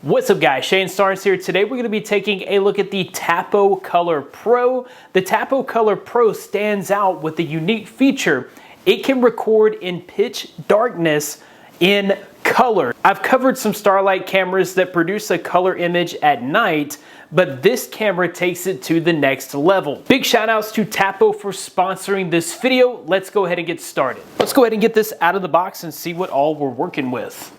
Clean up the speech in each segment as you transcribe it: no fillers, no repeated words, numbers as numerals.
What's up guys, Shane Starnes here. Today we're going to be taking a look at the Tapo Color Pro. The Tapo Color Pro stands out with the unique feature. It can record in pitch darkness in color. I've covered some Starlight cameras that produce a color image at night, but this camera takes it to the next level. Big shout outs to Tapo for sponsoring this video. Let's go ahead and get started. Let's go ahead and get this out of the box and see what all we're working with.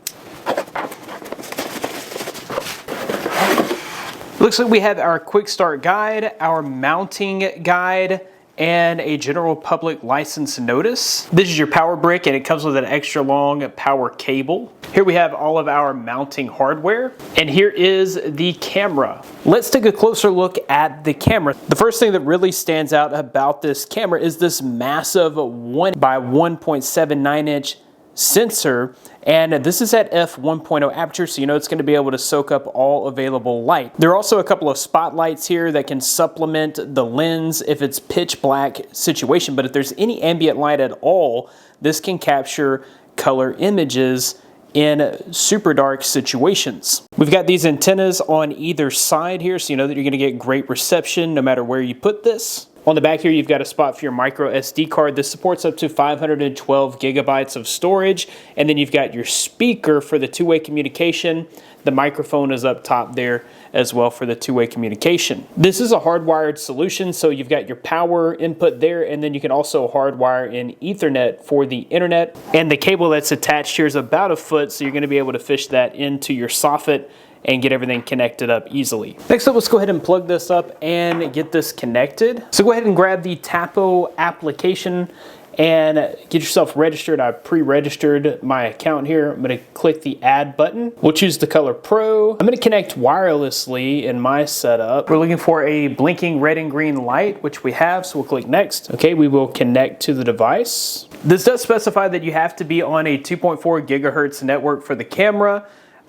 Looks like we have our quick start guide, our mounting guide, and a general public license notice. This is your power brick and it comes with an extra long power cable. Here we have all of our mounting hardware, and here is the camera. Let's take a closer look at the camera. The first thing that really stands out about this camera is this massive 1 by 1.79 inch sensor, and this is at f1.0 aperture, so you know it's going to be able to soak up all available light. There are also a couple of spotlights here that can supplement the lens if it's pitch black situation, but if there's any ambient light at all, this can capture color images in super dark situations. We've got these antennas on either side here, so you know that you're going to get great reception no matter where you put this. On the back here, you've got a spot for your micro SD card. This supports up to 512 gigabytes of storage. And then you've got your speaker for the two-way communication. The microphone is up top there as well for the two-way communication. This is a hardwired solution, so you've got your power input there, and then you can also hardwire in Ethernet for the internet. And the cable that's attached here is about a foot, so you're going to be able to fish that into your soffit and get everything connected up easily. Next up, let's go ahead and plug this up and get this connected. So go ahead and grab the Tapo application and get yourself registered. I pre-registered my account here. I'm gonna click the add button. We'll choose the Color Pro. I'm gonna connect wirelessly in my setup. We're looking for a blinking red and green light, which we have, so we'll click next. Okay, we will connect to the device. This does specify that you have to be on a 2.4 gigahertz network for the camera.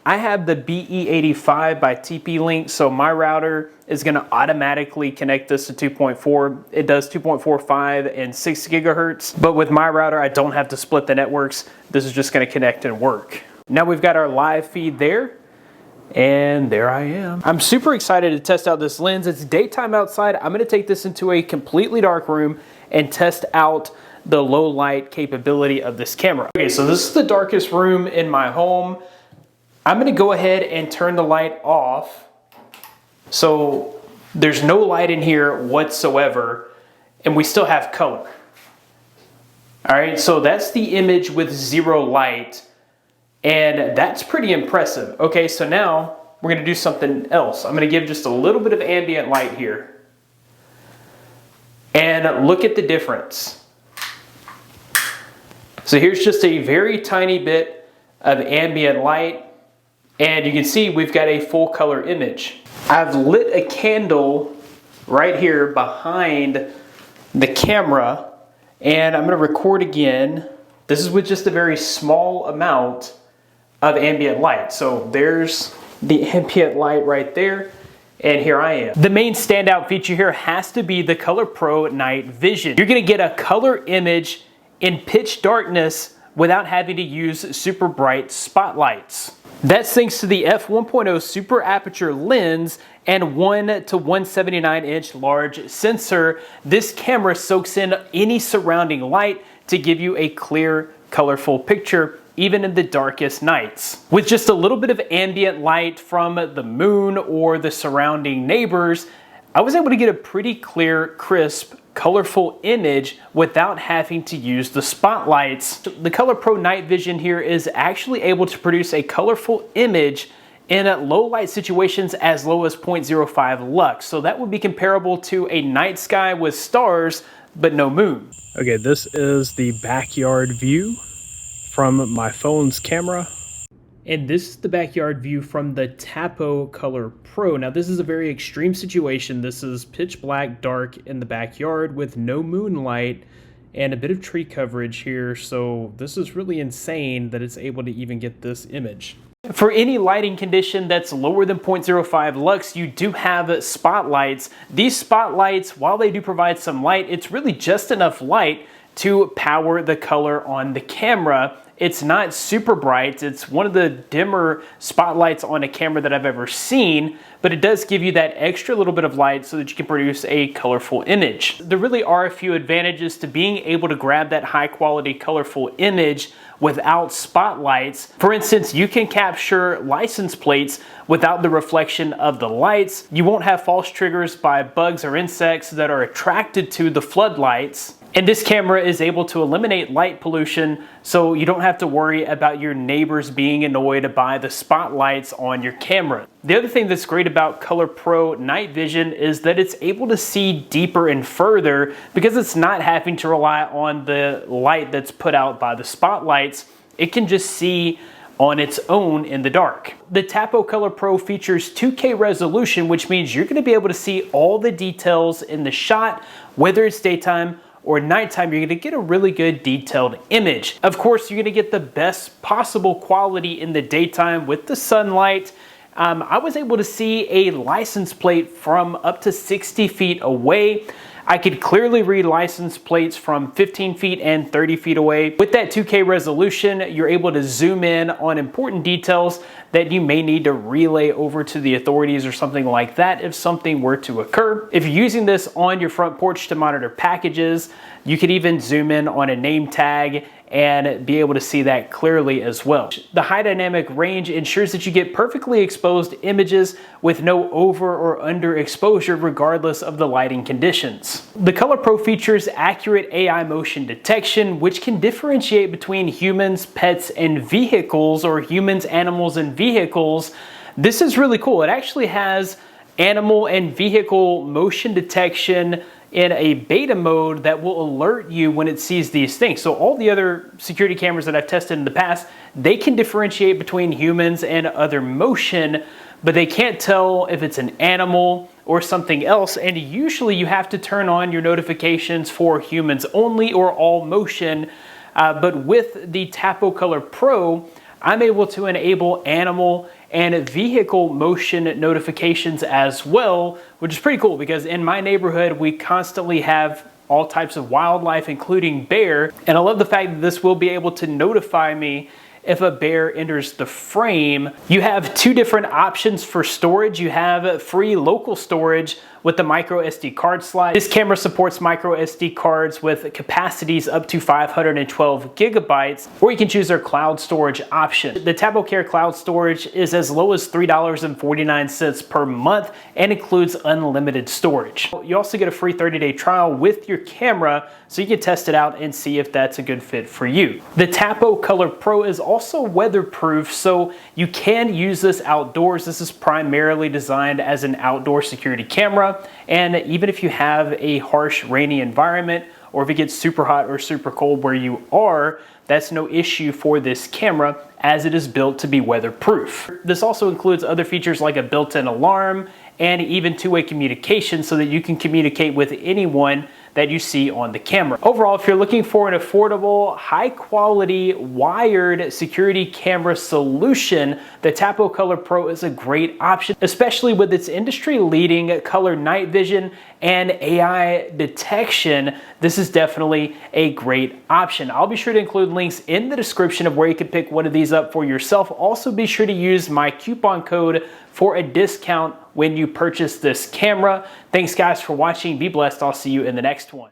I have the BE85 by TP-Link, so my router is going to automatically connect this to 2.4. It does 2.45 and 6 gigahertz, but with my router, I don't have to split the networks. This is just going to connect and work. Now we've got our live feed there, and there I am. I'm super excited to test out this lens. It's daytime outside. I'm going to take this into a completely dark room and test out the low light capability of this camera. Okay, so this is the darkest room in my home. I'm going to go ahead and turn the light off, so there's no light in here whatsoever, and we still have color. All right, so that's the image with zero light, and that's pretty impressive. Okay, so now we're going to do something else. I'm going to give just a little bit of ambient light here, and look at the difference. So here's just a very tiny bit of ambient light, and you can see we've got a full color image. I've lit a candle right here behind the camera, and I'm going to record again. This is with just a very small amount of ambient light. So there's the ambient light right there, and here I am. The main standout feature here has to be the ColorPro Night Vision. You're going to get a color image in pitch darkness without having to use super bright spotlights. That's thanks to the f1.0 super aperture lens and 1 to 179 inch large sensor. This camera soaks in any surrounding light to give you a clear, colorful picture, even in the darkest nights. With just a little bit of ambient light from the moon or the surrounding neighbors, I was able to get a pretty clear, crisp, colorful image without having to use the spotlights. The ColorPro Night Vision here is actually able to produce a colorful image in low light situations as low as 0.05 lux. So that would be comparable to a night sky with stars, but no moon. Okay, this is the backyard view from my phone's camera. And this is the backyard view from the Tapo Color Pro. Now this is a very extreme situation. This is pitch black, dark in the backyard with no moonlight and a bit of tree coverage here. So this is really insane that it's able to even get this image. For any lighting condition that's lower than 0.05 lux, you do have spotlights. These spotlights, while they do provide some light, it's really just enough light to power the color on the camera It's not super bright. It's one of the dimmer spotlights on a camera that I've ever seen, but it does give you that extra little bit of light so that you can produce a colorful image. There really are a few advantages to being able to grab that high quality colorful image without spotlights. For instance, you can capture license plates without the reflection of the lights. You won't have false triggers by bugs or insects that are attracted to the floodlights. And this camera is able to eliminate light pollution, so you don't have to worry about your neighbors being annoyed by the spotlights on your camera. The other thing that's great about ColorPro Night Vision is that it's able to see deeper and further because it's not having to rely on the light that's put out by the spotlights. It can just see on its own in the dark. The Tapo Color Pro features 2K resolution, which means you're going to be able to see all the details in the shot, whether it's daytime or nighttime. You're gonna get a really good detailed image. Of course, you're gonna get the best possible quality in the daytime with the sunlight. I was able to see a license plate from up to 60 feet away. I could clearly read license plates from 15 feet and 30 feet away. With that 2K resolution, you're able to zoom in on important details that you may need to relay over to the authorities or something like that if something were to occur. If you're using this on your front porch to monitor packages, you could even zoom in on a name tag and be able to see that clearly as well. The high dynamic range ensures that you get perfectly exposed images with no over or under exposure regardless of the lighting conditions. The ColorPro features accurate AI motion detection, which can differentiate between humans, pets, and vehicles, or humans, animals, and vehicles. This is really cool. It actually has animal and vehicle motion detection in a beta mode that will alert you when it sees these things. So all the other security cameras that I've tested in the past, they can differentiate between humans and other motion, but they can't tell if it's an animal or something else. And usually you have to turn on your notifications for humans only or all motion. But with the Tapo Color Pro, I'm able to enable animal and vehicle motion notifications as well, which is pretty cool because in my neighborhood, we constantly have all types of wildlife, including bear. And I love the fact that this will be able to notify me if a bear enters the frame. You have two different options for storage. You have free local storage with the micro SD card slot. This camera supports micro SD cards with capacities up to 512 gigabytes, or you can choose their cloud storage option. The TapoCare cloud storage is as low as $3.49 per month and includes unlimited storage. You also get a free 30-day trial with your camera, so you can test it out and see if that's a good fit for you. The Tapo Color Pro is also weatherproof, so you can use this outdoors. This is primarily designed as an outdoor security camera. And even if you have a harsh, rainy environment, or if it gets super hot or super cold where you are, that's no issue for this camera as it is built to be weatherproof. This also includes other features like a built-in alarm and even two-way communication so that you can communicate with anyone that you see on the camera. Overall, if you're looking for an affordable, high-quality, wired security camera solution, the Tapo Color Pro is a great option, especially with its industry-leading color night vision and AI detection. This is definitely a great option. I'll be sure to include links in the description of where you can pick one of these up for yourself. Also, be sure to use my coupon code for a discount when you purchase this camera. Thanks guys for watching. Be blessed. I'll see you in the next one.